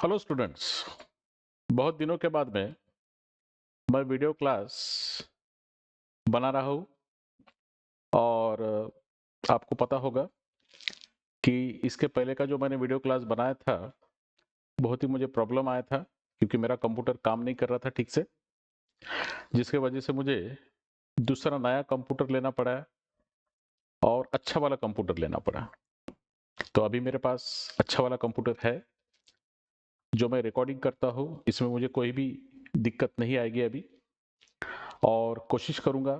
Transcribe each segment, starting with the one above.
Hello students. बहुत दिनों के बाद में मैं वीडियो क्लास बना रहा हूँ और आपको पता होगा कि इसके पहले का जो मैंने वीडियो क्लास बनाया था बहुत ही मुझे प्रॉब्लम आया था क्योंकि मेरा कंप्यूटर काम नहीं कर रहा था ठीक से, जिसके वजह से मुझे दूसरा नया कंप्यूटर लेना पड़ा और अच्छा वाला कंप्यूटर लेना पड़ा। तो अभी मेरे पास अच्छा वाला कंप्यूटर है जो मैं रिकॉर्डिंग करता हूँ, इसमें मुझे कोई भी दिक्कत नहीं आएगी अभी। और कोशिश करूँगा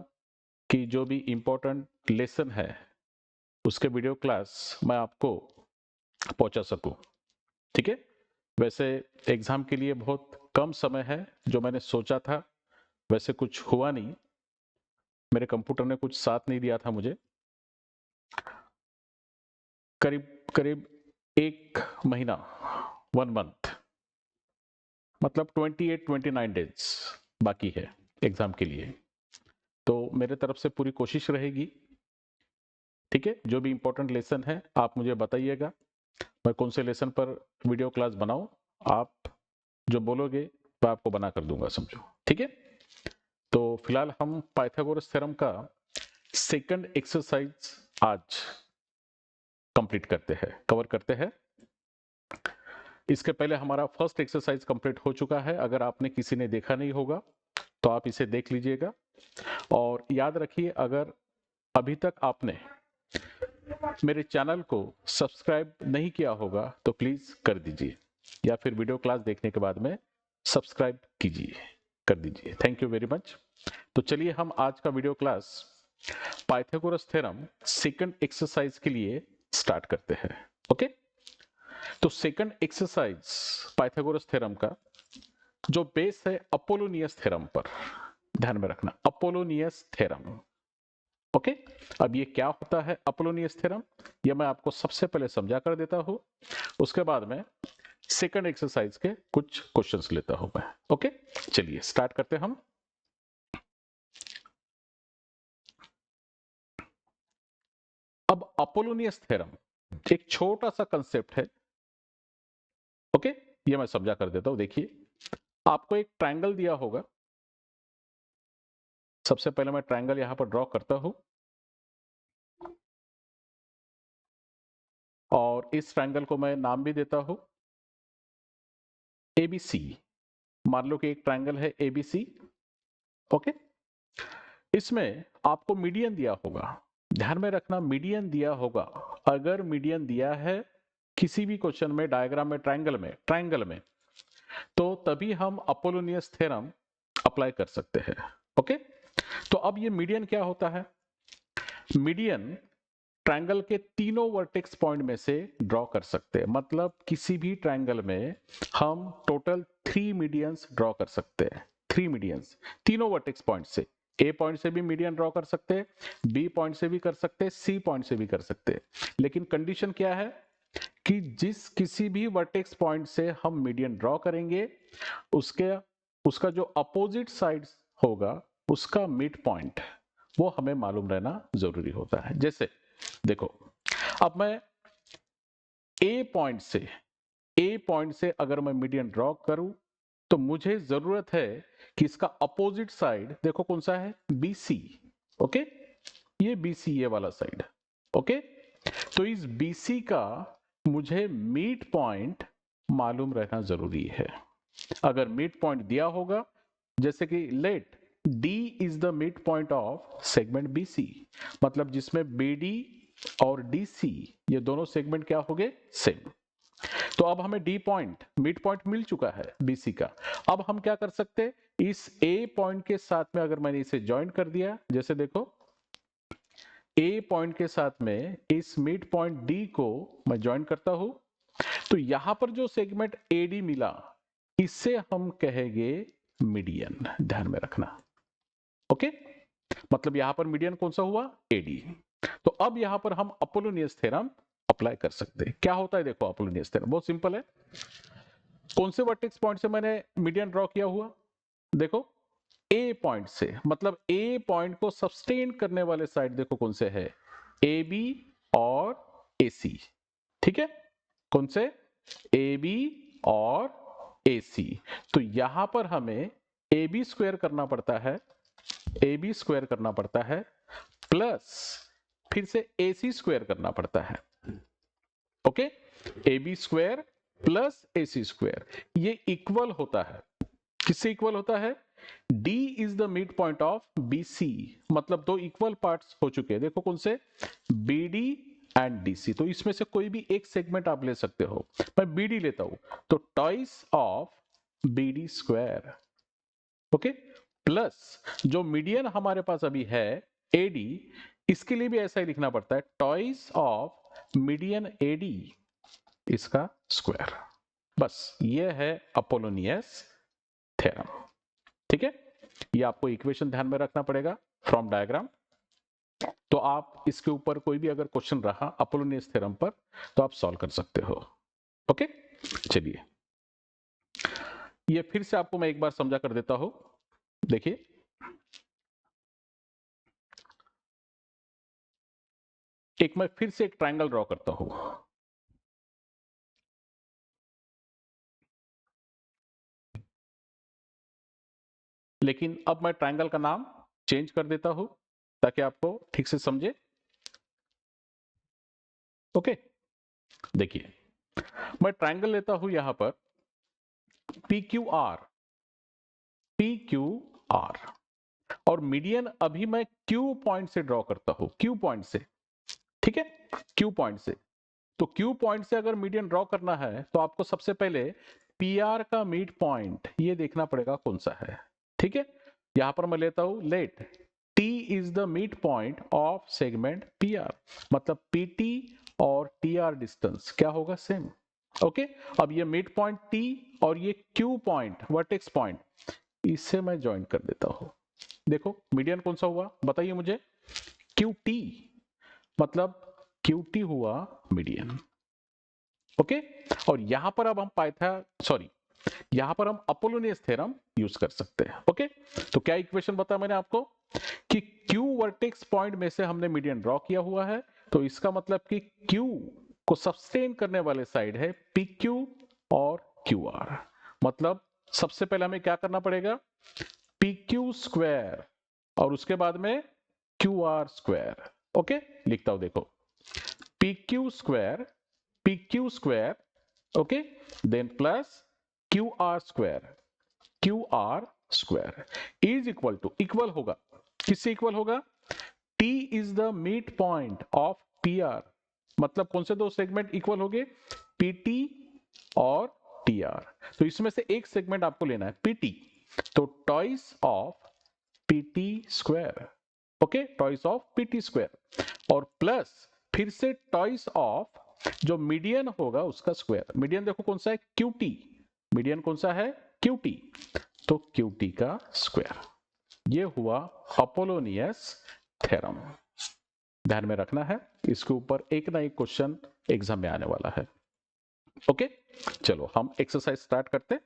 कि जो भी इम्पोर्टेंट लेसन है उसके वीडियो क्लास मैं आपको पहुंचा सकूं। ठीक है। वैसे एग्जाम के लिए बहुत कम समय है, जो मैंने सोचा था वैसे कुछ हुआ नहीं। मेरे कंप्यूटर ने कुछ साथ नहीं दिया था मुझे। करीब करीब एक महीना, 1 मंथ, मतलब 28-29 डेज बाकी है एग्जाम के लिए। तो मेरे तरफ से पूरी कोशिश रहेगी। ठीक है, जो भी इंपॉर्टेंट लेसन है आप मुझे बताइएगा, मैं कौन से लेसन पर वीडियो क्लास बनाऊं। आप जो बोलोगे मैं आपको बना कर दूंगा, समझो। ठीक है। तो फिलहाल हम पाइथागोरस थ्योरम का सेकंड एक्सरसाइज आज कंप्लीट करते हैं, कवर करते हैं। इसके पहले हमारा फर्स्ट एक्सरसाइज कंप्लीट हो चुका है। अगर आपने किसी ने देखा नहीं होगा तो आप इसे देख लीजिएगा। और याद रखिए, अगर अभी तक आपने मेरे चैनल को सब्सक्राइब नहीं किया होगा तो प्लीज कर दीजिए, या फिर वीडियो क्लास देखने के बाद में सब्सक्राइब कीजिए, कर दीजिए। Thank you very much. तो चलिए हम आज का video class Pythagoras theorem second exercise के लिए स्टार्ट करते हैं। ओके। तो सेकंड एक्सरसाइज पाइथागोरस थ्योरम का जो बेस है अपोलोनियस थ्योरम पर, ध्यान में रखना, अपोलोनियस थ्योरम। ओके। अब ये क्या होता है अपोलोनियस थ्योरम, ये मैं आपको सबसे पहले समझा कर देता हूं, उसके बाद में सेकंड एक्सरसाइज के कुछ क्वेश्चंस लेता हूं मैं। ओके, चलिए स्टार्ट करते हैं हम। अब अपोलोनियस थ्योरम एक छोटा सा कंसेप्ट है। ओके, ये मैं समझा कर देता हूं। देखिए, आपको एक ट्रायंगल दिया होगा। सबसे पहले मैं ट्रायंगल यहां पर ड्रॉ करता हूं और इस ट्रायंगल को मैं नाम भी देता हूं एबीसी। मान लो कि एक ट्रायंगल है एबीसी। ओके। इसमें आपको मीडियन दिया होगा। ध्यान में रखना, मीडियन दिया होगा। अगर मीडियन दिया है किसी भी क्वेश्चन में, डायग्राम में, ट्रायंगल में, तो तभी हम अपोलोनियस थ्योरम अप्लाई कर सकते हैं। ओके। तो अब ये मीडियन क्या होता है? मीडियन ट्रायंगल के तीनों वर्टेक्स पॉइंट में से ड्रॉ कर सकते हैं। मतलब किसी भी ट्रायंगल में हम टोटल 3 मीडियंस ड्रॉ कर सकते हैं। 3 मीडियंस तीनों वर्टेक्स पॉइंट से। ए पॉइंट से भी मीडियन ड्रॉ कर सकते हैं, बी पॉइंट से भी कर सकते हैं, सी पॉइंट से भी कर सकते हैं। लेकिन कंडीशन क्या है कि जिस किसी भी वर्टेक्स पॉइंट से हम मीडियन ड्रॉ करेंगे, उसके उसका जो अपोजिट साइड होगा, उसका मिड पॉइंट, वो हमें मालूम रहना जरूरी होता है। जैसे देखो, अब मैं ए पॉइंट से अगर मैं मीडियन ड्रॉ करूं तो मुझे जरूरत है कि इसका अपोजिट साइड देखो कौन सा है, बीसी। ओके, ये बीसी, ये वाला साइड। ओके। तो इस बीसी का मुझे मिड पॉइंट मालूम रहना जरूरी है। अगर मिड पॉइंट दिया होगा, जैसे कि let D is the mid point of segment BC, मतलब जिसमें बीडी और डीसी ये दोनों सेगमेंट क्या हो गए, सेम। तो अब हमें डी पॉइंट, मिड पॉइंट मिल चुका है बीसी का। अब हम क्या कर सकते हैं, इस ए पॉइंट के साथ में अगर मैंने इसे ज्वाइन कर दिया, जैसे देखो ए पॉइंट के साथ में इस मिड पॉइंट डी को मैं ज्वाइन करता हूं, तो यहां पर जो सेगमेंट एडी मिला, इसे हम कहेंगे मीडियन। ध्यान में रखना। ओके। मतलब यहां पर मीडियन कौन सा हुआ, एडी। तो अब यहां पर हम अपोलोनियस थ्योरम अप्लाई कर सकते हैं। क्या होता है देखो अपोलोनियस थ्योरम, बहुत सिंपल है। कौन से वर्टेक्स पॉइंट से मैंने मीडियन ड्रॉ किया हुआ, देखो ए पॉइंट से, मतलब ए पॉइंट को सस्टेन करने वाले साइड देखो कौन से है, ए बी और ए सी। ठीक है, कौन से, ए बी और AC। तो यहां पर हमें AB स्क्वायर करना पड़ता है, AB स्क्वायर करना पड़ता है, प्लस फिर से AC स्क्वायर करना पड़ता है। Okay, AB square plus AC square, ये इक्वल होता है, किससे इक्वल होता है? D is the mid point of BC। मतलब दो इक्वल पार्ट्स हो चुके हैं, देखो कौन से? BD and DC। तो इसमें से कोई भी एक सेगमेंट आप ले सकते हो। मैं BD लेता हूं, तो twice of BD square, okay, plus जो मीडियन हमारे पास अभी है AD, इसके लिए भी ऐसा ही लिखना पड़ता है, टॉइस ऑफ मीडियन AD, इसका स्क्वायर। बस ये है अपोलोनियस थ्योरम। ठीक है, ये आपको इक्वेशन ध्यान में रखना पड़ेगा फ्रॉम डायग्राम। तो आप इसके ऊपर कोई भी अगर क्वेश्चन रहा अपोलोनियस थ्योरम पर, तो आप सॉल्व कर सकते हो। ओके, चलिए ये फिर से आपको मैं एक बार समझा कर देता हूं। देखिए, एक मैं फिर से एक ट्रायंगल ड्रॉ करता हूं। लेकिन अब मैं ट्रायंगल का नाम चेंज कर देता हूं ताकि आपको ठीक से समझे। ओके, देखिए मैं ट्रायंगल लेता हूं यहां पर PQR, PQR, और मीडियन अभी मैं Q पॉइंट से ड्रॉ करता हूं, Q पॉइंट से। ठीक है, Q पॉइंट से। तो Q पॉइंट से अगर मीडियन ड्रॉ करना है तो आपको सबसे पहले PR का मिड पॉइंट ये देखना पड़ेगा कौन सा है। ठीक है, यहां पर मैं लेता हूं let T is the mid point of segment PR। मतलब PT और TR डिस्टेंस क्या होगा? सेम। ओके, अब ये मिड पॉइंट T और ये Q पॉइंट, वर्टेक्स पॉइंट, इससे मैं ज्वाइन कर देता हूं। देखो मीडियन कौन सा हुआ बताइए मुझे? QT, मतलब QT हुआ मीडियन। ओके, और यहां पर अब हम यहां पर हम अपोलोनियस थ्योरम यूज कर सकते हैं। ओके, तो क्या इक्वेशन बताया मैंने आपको कि Q वर्टेक्स पॉइंट में से हमने मीडियन ड्रॉ किया हुआ है, तो इसका मतलब कि Q को सब्सटेन करने वाले साइड है PQ और QR। मतलब सबसे पहले हमें क्या करना पड़ेगा? PQ स्क्वायर और उसके बाद में QR स्क्वायर। ओके, लिखता हूं देखो, PQ square, PQ square, okay, then plus QR square, QR square is equal to, equal होगा, किससे इक्वल होगा? T is the mid point of PR। मतलब कौन से दो सेगमेंट इक्वल हो गए? PT और TR। तो इसमें से एक सेगमेंट आपको लेना है PT, तो twice of PT square. Okay, toys of PT square, और प्लस फिर से टॉइस ऑफ जो मीडियन होगा उसका स्क्वायर। मीडियन देखो कौन सा है? QT। मीडियन कौन सा है? QT, तो QT का स्क्वायर। ये हुआ अपोलोनियस थ्योरम। ध्यान में रखना है, इसके ऊपर एक ना एक क्वेश्चन एग्जाम में आने वाला है। ओके, चलो हम एक्सरसाइज स्टार्ट करते।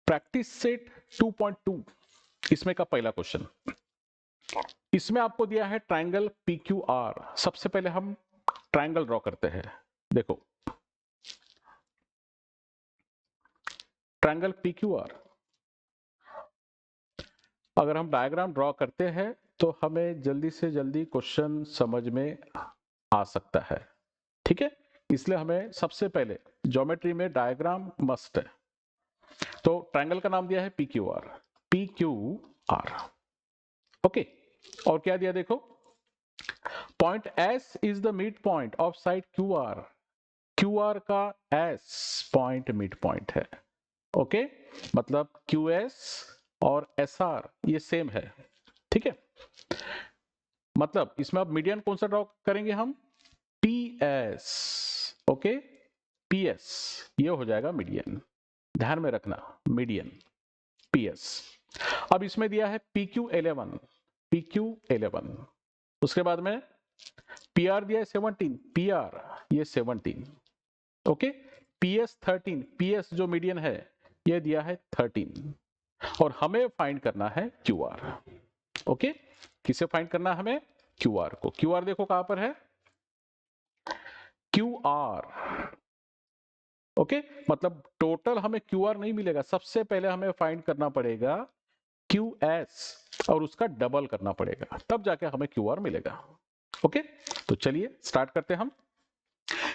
प्रैक्टिस सेट 2.2, इसमें का पहला क्वेश्चन। इसमें आपको दिया है ट्रायंगल PQR। सबसे पहले हम ट्रायंगल ड्रॉ करते हैं। देखो ट्रायंगल PQR, अगर हम डायग्राम ड्रॉ करते हैं तो हमें जल्दी से जल्दी क्वेश्चन समझ में आ सकता है। ठीक है, इसलिए हमें सबसे पहले ज्योमेट्री में डायग्राम मस्ट है। तो ट्रायंगल का नाम दिया है PQR, PQR। ओके, और क्या दिया देखो, point S is the mid point of side QR। QR का S पॉइंट मिड पॉइंट है। ओके, मतलब QS और SR ये सेम है। ठीक है, मतलब इसमें अब मीडियन कौन सा ड्रॉ करेंगे हम? PS। ओके, PS ये हो जाएगा मीडियन। ध्यान में रखना, मीडियन PS। अब इसमें दिया है PQ11, PQ11, उसके बाद में PR दिया है 17, PR ये 17। ओके, PS 13, PS जो मीडियन है ये दिया है 13, और हमें फाइंड करना है QR। ओके, किसे फाइंड करना है हमें? QR को। QR देखो कहां पर है? QR ओके, मतलब टोटल हमें क्यू आर नहीं मिलेगा, सबसे पहले हमें फाइंड करना पड़ेगा क्यू एस और उसका डबल करना पड़ेगा, तब जाके हमें क्यू आर मिलेगा। ओके, तो चलिए स्टार्ट करते हैं हम।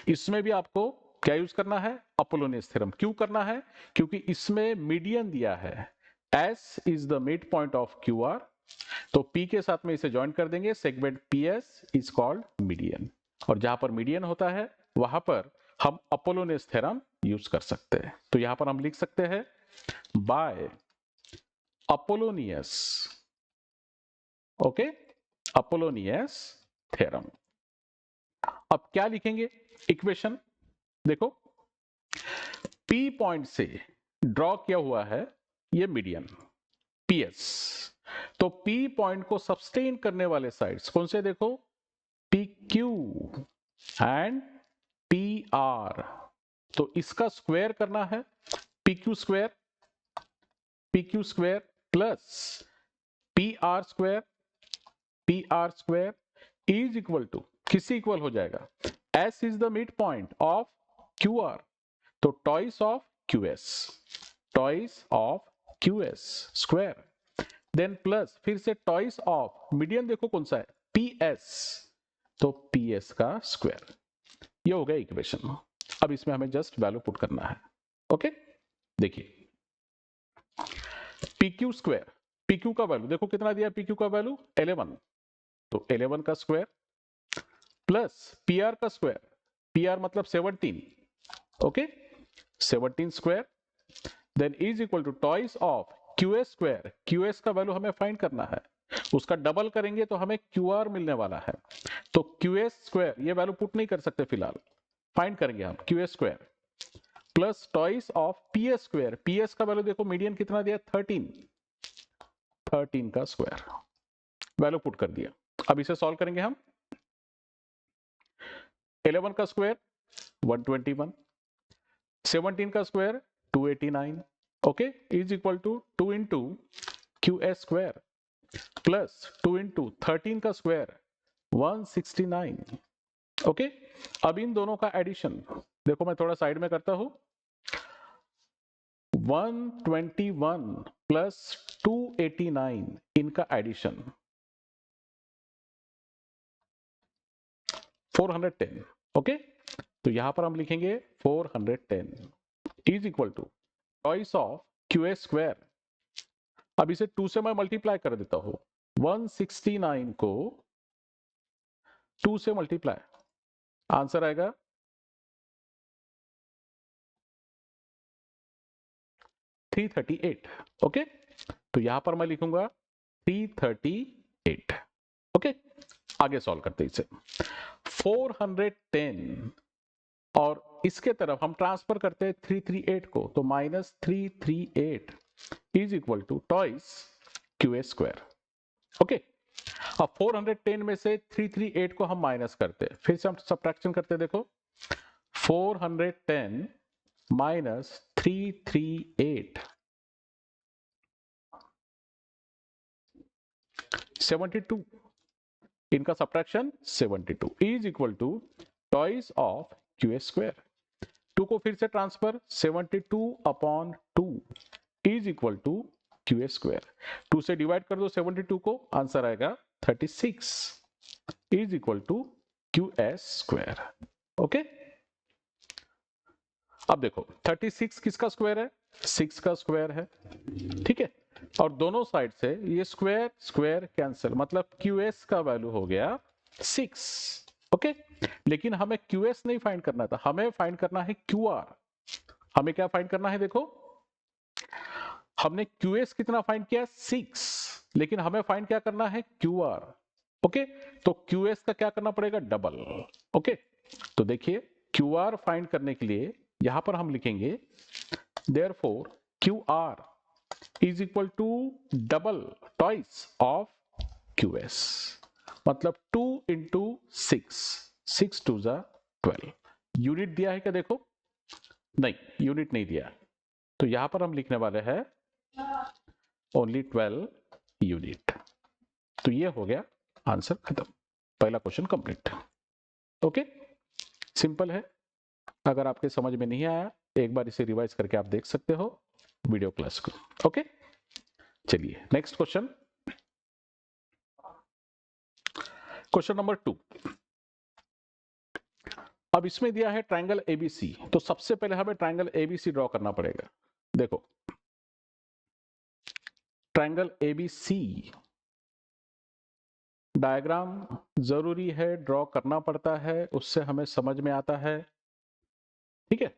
इसमें भी आपको क्या यूज करना है, अपोलोनियस थ्योरम। क्यों करना है, क्योंकि इसमें मीडियन दिया है, S is the mid point of Q R, तो P के साथ में इसे ज्वाइन कर देंगे, segment PS is called median, और जहां पर मीडियन होता है वहां पर हम अपोलोनियस थ्योरम यूज कर सकते हैं। तो यहां पर हम लिख सकते हैं by Apollonius, okay, Apollonius theorem. अब क्या लिखेंगे इक्वेशन, देखो P पॉइंट से ड्रॉ किया हुआ है ये मीडियन PS, तो P पॉइंट को सब्सटेन करने वाले साइड्स कौन से, देखो PQ एंड PR, तो इसका स्क्वायर करना है, PQ square plus PR square is equal to, किससे इक्वल हो जाएगा, S is the mid point of QR, तो twice of QS square, then plus फिर से टॉइस ऑफ मीडियन, देखो कौन सा है PS, तो PS का स्क्वायर। ये हो गया इक्वेशन। अब इसमें हमें जस्ट वैल्यू पुट करना है। ओके, देखिए PQ स्क्वायर, PQ का वैल्यू देखो कितना दिया, PQ का वैल्यू 11, तो 11 का स्क्वायर प्लस PR का स्क्वायर, PR मतलब 17, okay 17 square, then is equal to twice of QS square, QS का वैल्यू हमें फाइंड करना है, उसका डबल करेंगे तो हमें QR मिलने वाला है, तो QS स्क्वायर ये वैल्यू पुट नहीं कर सकते फिलहाल, फाइंड करेंगे हम QS square plus twice of PS square, PS का वैल्यू देखो मीडियन कितना दिया 13 का स्क्वायर, वैल्यू पुट कर दिया। अब इसे सॉल्व करेंगे हम, 11 का स्क्वायर 121, 17 का square 289, okay is equal to 2 into QS square plus 2 into 13 का स्क्वायर 169, ओके। अब इन दोनों का एडिशन देखो, मैं थोड़ा साइड में करता हूं, 121 प्लस 289 इनका एडिशन 410, ओके, तो यहां पर हम लिखेंगे 410 is equal to twice of QS square, अब इसे 2 से मैं मल्टीप्लाई कर देता हूं, 169 को 2 से मल्टीप्लाई, आंसर आएगा 338, ओके, तो यहां पर मैं लिखूंगा 338, ओके। आगे सॉल्व करते इसे, 410 और इसके तरफ हम ट्रांसफर करते हैं 338 को, तो minus 338 is equal to twice QS square, okay. अब 410 में से 338 को हम माइनस करते हैं, फिर से हम सब्ट्रैक्शन करते हैं, देखो 410 माइनस 338 72, इनका subtraction 72 is equal to twice of QS square, 2 को फिर से transfer 72 upon 2 is equal to QS square, 2 से डिवाइड कर दो 72 को, आंसर आएगा 36 is equal to QS square, okay. अब देखो 36 किसका स्क्वायर है, 6 का स्क्वायर है, ठीक है, और दोनों साइड से ये स्क्वायर स्क्वायर कैंसिल, मतलब QS का वैल्यू हो गया 6, ओके। लेकिन हमें QS नहीं फाइंड करना था, हमें फाइंड करना है QR, हमें क्या फाइंड करना है, देखो हमने QS कितना फाइंड किया 6, लेकिन हमें फाइंड क्या करना है QR, ओके, तो QS का क्या करना पड़ेगा डबल, ओके। तो देखिए QR फाइंड करने के लिए यहां पर हम लिखेंगे therefore QR is equal to double twice of QS, मतलब 2 इंटू 6 टू जा 12, यूनिट दिया है क्या, देखो नहीं यूनिट नहीं दिया, तो यहां पर हम लिखने वाले हैं ओनली 12 यूनिट, तो ये हो गया आंसर खत्म, पहला क्वेश्चन कंप्लीट, ओके। सिंपल है, अगर आपके समझ में नहीं आया एक बार इसे रिवाइज करके आप देख सकते हो वीडियो क्लास को। ओके, चलिए नेक्स्ट क्वेश्चन, क्वेश्चन नंबर 2। अब इसमें दिया है ट्रायंगल एबीसी, तो सबसे पहले हमें ट्रायंगल एबीसी ड्रॉ करना पड़ेगा। देखो ट्रायंगल एबीसी डायग्राम जरूरी है, ड्रॉ करना पड़ता है, उससे हमें समझ में आता है। ठीक है,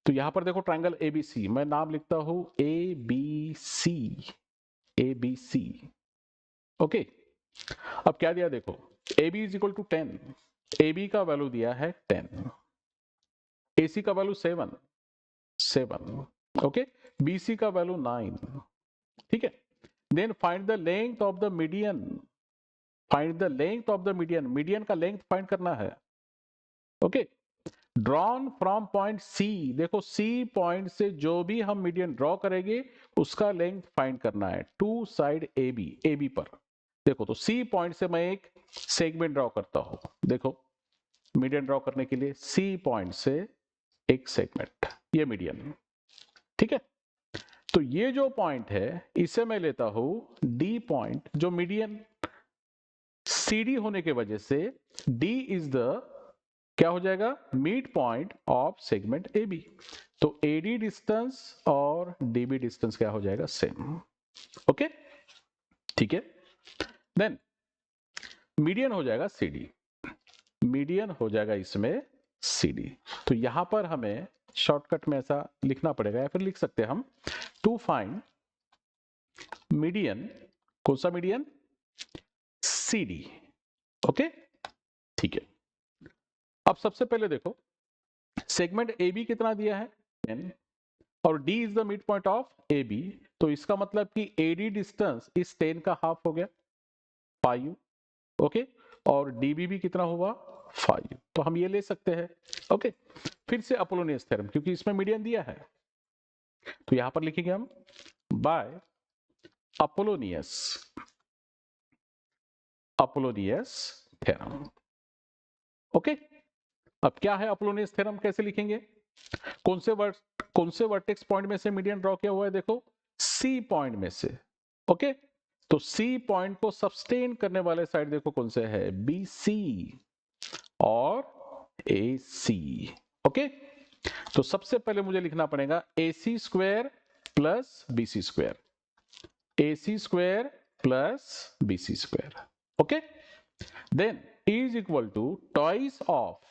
तो यहां पर देखो ट्रायंगल एबीसी, मैं नाम लिखता हूं A B C, A B C. Okay, अब क्या दिया देखो, A B is equal to 10, A B का वैल्यू दिया है 10, ए सी का वैल्यू 7, 7। ओके, बी सी का वैल्यू 9। ठीक है, then find the length of the median, find the length of the median, median का लेंथ फाइंड करना है। Okay, drawn from point C, देखो सी पॉइंट से जो भी हम मीडियन ड्रॉ करेंगे उसका लेंथ फाइंड करना है to side A B, A B पर। देखो तो सी पॉइंट से मैं एक सेगमेंट ड्रॉ करता हूं, देखो मीडियन ड्रॉ करने के लिए सी पॉइंट से एक सेगमेंट, ये मीडियन। ठीक है, तो ये जो पॉइंट है इसे मैं लेता हूं डी पॉइंट, जो मीडियन सी डी होने की वजह से डी इज द क्या हो जाएगा, mid point of segment A B. तो एडी डिस्टेंस और डीबी डिस्टेंस क्या हो जाएगा, सेम। ओके, ठीक है, देन मीडियन हो जाएगा सी डी, मीडियन हो जाएगा इसमें सी डी। तो यहां पर हमें शॉर्टकट में ऐसा लिखना पड़ेगा, या फिर लिख सकते हैं हम टू फाइंड मीडियन, कौन सा मीडियन, सी डी। ओके, ठीक है, अब सबसे पहले देखो सेगमेंट ए बी कितना दिया है 10, और D is the mid point of A B, तो इसका मतलब कि AD डिस्टेंस इस 10 का हाफ हो गया 5। ओके, और DB भी कितना हुआ 5, तो हम ये ले सकते हैं। ओके, फिर से अपोलोनियस थ्योरम, क्योंकि इसमें मीडियन दिया है, तो यहां पर लिखेंगे हम by Apollonius, Apollonius theorem. Okay, अब क्या है अपोलोनियस थ्योरम, कैसे लिखेंगे, कौन से वर्टेक्स पॉइंट में से मीडियन ड्रॉ किया हुआ है, देखो सी पॉइंट में से। ओके, तो सी पॉइंट को सब्सटेन करने वाले साइड देखो कौन से है, बी सी और ए सी। ओके, तो सबसे पहले मुझे लिखना पड़ेगा A C square plus B C square, A C square plus B C square. Okay, then is equal to twice of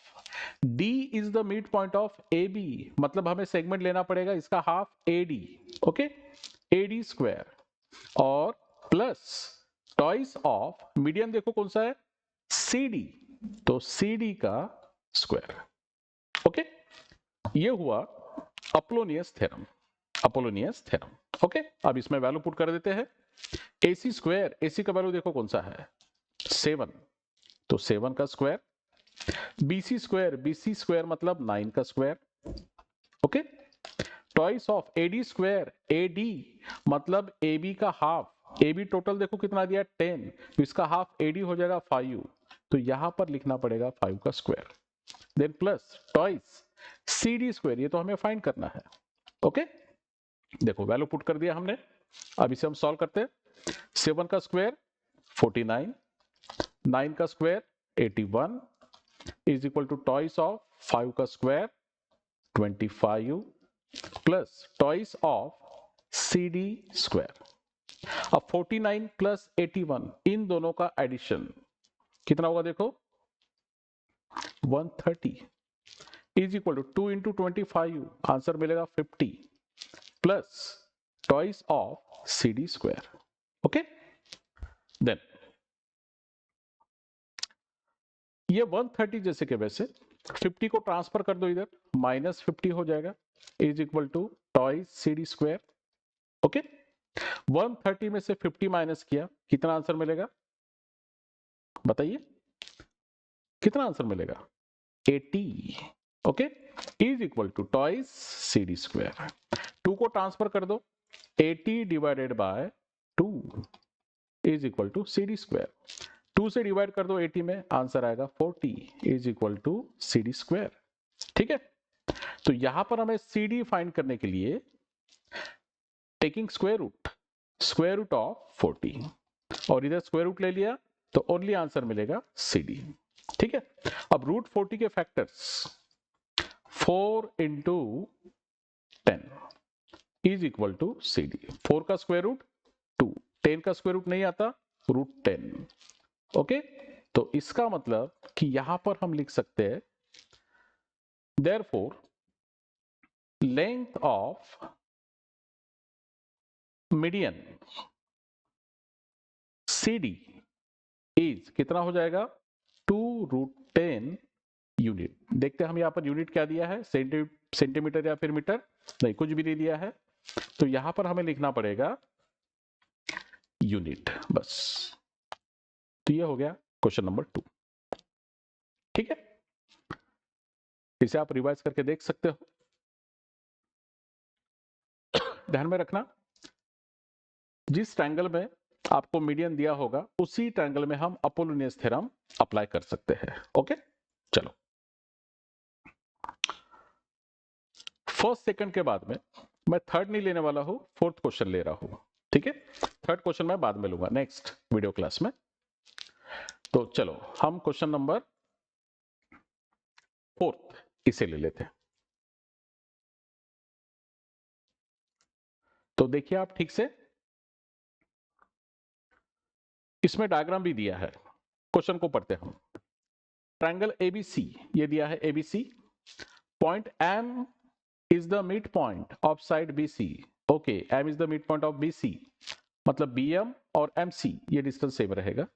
D is the mid point of AB, मतलब हमें segment लेना पड़ेगा इसका half AD। Okay, AD square और plus twice of median, देखो कौन सा है CD, तो CD का स्क्वायर। ओके, ये हुआ Apollonius theorem, Apollonius theorem. Okay, अब इसमें वैल्यू पुट कर देते हैं, AC स्क्वायर, AC का वैल्यू देखो कौन सा है 7, तो 7 का square, BC square, BC square मतलब 9 का square. Okay, toys of AD square, AD मतलब AB का हाफ, AB टोटल देखो कितना दिया 10, तो इसका हाफ AD हो जाएगा 5, तो यहां पर लिखना पड़ेगा 5 का square. Then plus twice CD square, ये तो हमें फाइंड करना है। ओके, देखो वैल्यू पुट कर दिया हमने, अब इसे हम सॉल्व करते हैं। 7 का स्क्वायर 49, 9 का square 81 is equal to twice of 5 का square 25 plus twice of CD square. अब 49 प्लस 81 इन दोनों का एडिशन कितना होगा, देखो 130 is equal to 2 into 25, answer मिलेगा 50 plus twice of CD square. Okay, then ये 130 जैसे कि वैसे 50 को ट्रांसफर कर दो इधर, माइनस 50 हो जाएगा is equal to twice CD square. Okay, 130 में से 50 माइनस किया, कितना आंसर मिलेगा बताइए, कितना आंसर मिलेगा 80। Okay, is equal to twice CD square. 2 को ट्रांसफर कर दो, 80 divided by 2 is equal to CD square. 2 से डिवाइड कर दो 80 में, आंसर आएगा 40 is equal to CD square. ठीक है, तो यहां पर हमें CD फाइंड करने के लिए टेकिंग स्क्वायर रूट ऑफ 40 और इधर स्क्वायर रूट ले लिया तो ओनली आंसर मिलेगा CD। ठीक है, अब रूट 40 के factors 4 into 10 is equal to CD। 4 का स्क्वायर रूट 2, 10 का स्क्वायर रूट नहीं आता, रूट 10। ओके, तो इसका मतलब कि यहां पर हम लिख सकते हैं therefore length of median CD is कितना हो जाएगा 2√10 यूनिट। देखते हैं हम यहां पर यूनिट क्या दिया है, सेंटीमीटर या फिर मीटर, नहीं कुछ भी नहीं दिया है, तो यहां पर हमें लिखना पड़ेगा यूनिट बस। तो ये हो गया क्वेश्चन नंबर 2। ठीक है, इसे आप रिवाइज करके देख सकते हो। ध्यान में रखना जिस ट्रायंगल में आपको मीडियन दिया होगा उसी ट्रायंगल में हम अपोलोनियस थ्योरम अप्लाई कर सकते हैं। ओके, चलो फर्स्ट सेकंड के बाद में मैं थर्ड नहीं लेने वाला हूं, फोर्थ क्वेश्चन ले रहा हूं। ठीक है, थर्ड क्वेश्चन मैं बाद में लूंगा नेक्स्ट वीडियो क्लास में। तो चलो हम क्वेश्चन नंबर फोर्थ इसे ले लेते हैं। तो देखिए आप ठीक से, इसमें डायग्राम भी दिया है, क्वेश्चन को पढ़ते हैं हम। ट्रायंगल ABC ये दिया है ABC, point M is the midpoint of side BC। Okay, M is the midpoint of BC मतलब BM और MC ये डिस्टेंस सेम रहेगा।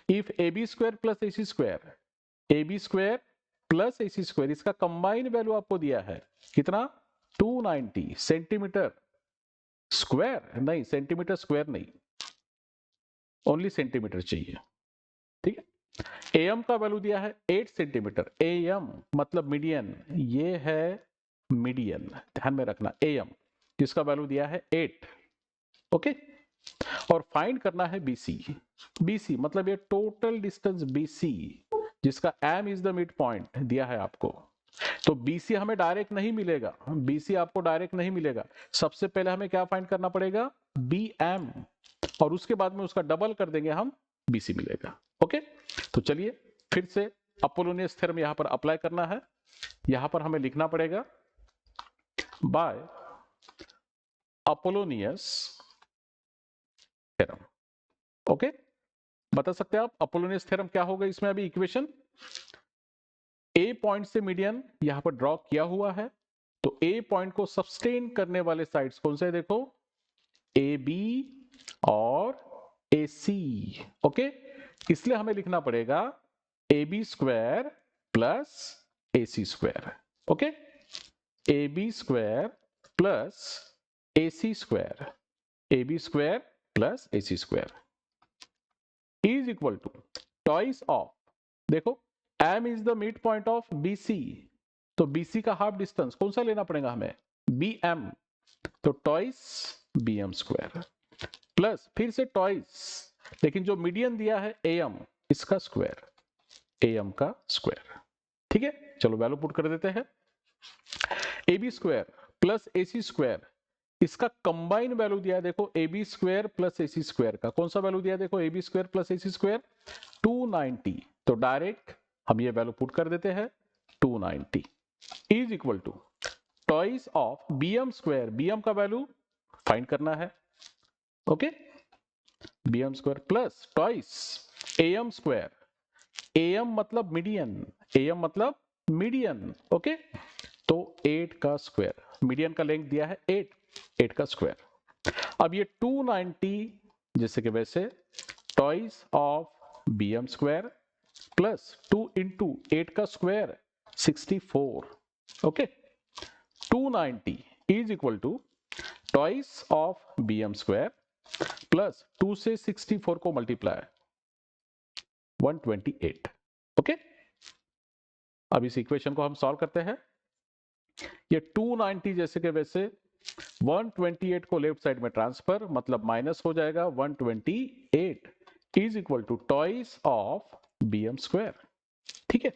If AB square plus AC square, AB square plus AC square इसका combine value आपको दिया है कितना 290 centimetre square, नहीं सेंटीमीटर स्क्वायर नहीं, ओनली सेंटीमीटर चाहिए। ठीक है, AM का वैल्यू दिया है 8 सेंटीमीटर, AM मतलब मीडियन, ये है मीडियन, ध्यान में रखना AM जिसका वैल्यू दिया है 8। ओके, और फाइंड करना है BC मतलब ये टोटल डिस्टेंस BC जिसका M is the mid point दिया है आपको। तो BC हमें डायरेक्ट नहीं मिलेगा, BC आपको डायरेक्ट नहीं मिलेगा, सबसे पहले हमें क्या फाइंड करना पड़ेगा BM और उसके बाद में उसका डबल कर देंगे हम, BC मिलेगा। ओके, तो चलिए फिर से अपोलोनियस थ्योरम यहां पर अप्लाई करना है। यहां पर हमें लिखना पड़ेगा बाय अपोलोनियस थ्योरम। ओके, बता सकते हैं आप अपोलोनियस थ्योरम क्या होगा इसमें? अभी इक्वेशन ए पॉइंट से मीडियन यहां पर ड्रॉ किया हुआ है, तो ए पॉइंट को सब्सटेन करने वाले साइड्स कौन से देखो, ए बी और ए सी। ओके, इसलिए हमें लिखना पड़ेगा A B square plus A C square. Okay, A B square plus A C square, A B square plus A C square is equal to twice of, देखो M is the mid point of BC, तो BC का half distance कौन सा लेना पड़ेगा हमें BM, तो toys BM square plus फिर से टॉइस, लेकिन जो मीडियन दिया है AM इसका स्क्वायर, AM का स्क्वायर। ठीक है, चलो वैल्यू पुट कर देते हैं। AB square plus AC square इसका कंबाइन वैल्यू दिया है, देखो AB square plus AC square का कौन सा वैल्यू दिया है, देखो AB square plus AC square 290, तो डायरेक्ट हम ये वैल्यू पुट कर देते हैं 290 is equal to twice of BM square, BM का वैल्यू फाइंड करना है। Okay, BM square plus twice AM square, AM मतलब मीडियन, AM मतलब मीडियन। ओके, तो 8 का स्क्वायर, मीडियन का लेंथ दिया है 8 का स्क्वायर। अब ये 290 जैसे कि वैसे twice of BM square plus 2 into 8 का square 64। Okay, 290 is equal to twice of BM square plus 2 से 64 को मल्टीप्लाई 128। ओके, अब इस इक्वेशन को हम सॉल्व करते हैं। ये 290 जैसे कि वैसे 128 को लेफ्ट साइड में ट्रांसफर मतलब माइनस हो जाएगा 128 is equal to twice of BM square. ठीक है,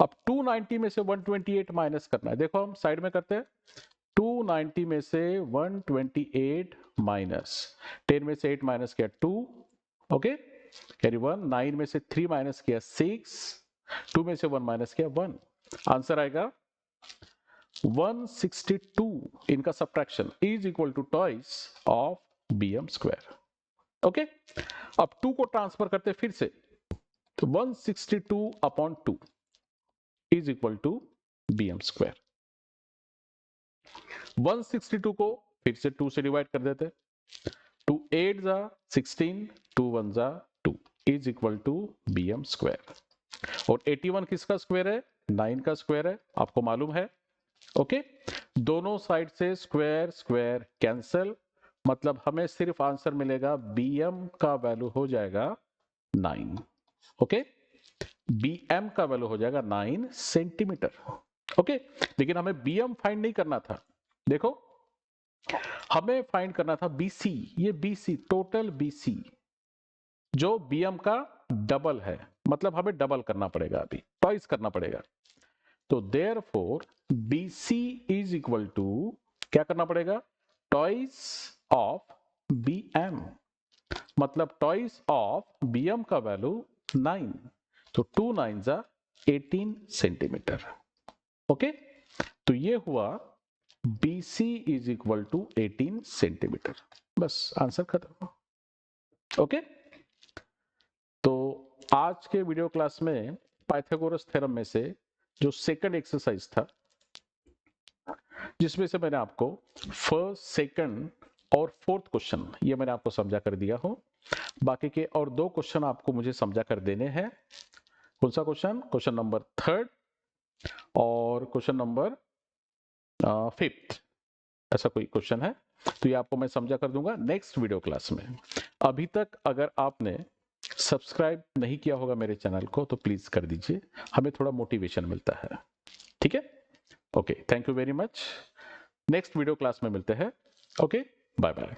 अब 290 में से 128 माइनस करना है। देखो हम साइड में करते हैं, 290 में से 128 माइनस 10 में से 8 माइनस किया 2, ओके, कैरी 1, 9 में से 3 माइनस किया 6, 2 में से 1 माइनस किया 1, आंसर आएगा 162 इनका subtraction is equal to twice of bm square. Okay, अब 2 को ट्रांसफर करते फिर से, तो 162 upon 2 is equal to bm square. 162 को फिर से 2 से डिवाइड कर देते, 2 8 जा 16, 2 1 जा 2 is equal to bm square. और 81 किसका स्क्वायर है? 9 का स्क्वायर है, आपको मालूम है। ओके, दोनों साइड से स्क्वायर स्क्वायर कैंसल, मतलब हमें सिर्फ आंसर मिलेगा bm का वैल्यू हो जाएगा 9। ओके, bm का वैल्यू हो जाएगा 9 सेंटीमीटर। ओके, लेकिन हमें bm फाइंड नहीं करना था। देखो, हमें फाइंड करना था bc, ये bc टोटल bc जो bm का डबल है, मतलब हमें डबल करना पड़ेगा, अभी ट्वाइस करना पड़ेगा। तो therefore BC is equal to क्या करना पड़ेगा? ट्वाइस ऑफ BM, मतलब ट्वाइस ऑफ BM का वैल्यू 9, तो 2 9 जा 18 सेंटीमीटर। ओके, तो ये हुआ BC is equal to 18 centimetre. बस आंसर खत्म। ओके, तो आज के वीडियो क्लास में पाइथागोरस थ्योरम में से जो सेकंड एक्सरसाइज था, जिसमें से मैंने आपको फर्स्ट, सेकंड और फोर्थ क्वेश्चन ये मैंने आपको समझा कर दिया हूं। बाकी के और 2 क्वेश्चन आपको मुझे समझा कर देने हैं। कौन सा क्वेश्चन? क्वेश्चन नंबर 3 और क्वेश्चन नंबर 5, ऐसा कोई क्वेश्चन है तो ये आपको मैं समझा कर दूंगा नेक्स्ट वीडियो क्लास में। अभी तक अगर आपने सब्सक्राइब नहीं किया होगा मेरे चैनल को तो प्लीज कर दीजिए, हमें थोड़ा मोटिवेशन मिलता है। ठीक है, okay, thank you very much. Next video class में मिलते हैं। Okay, bye bye.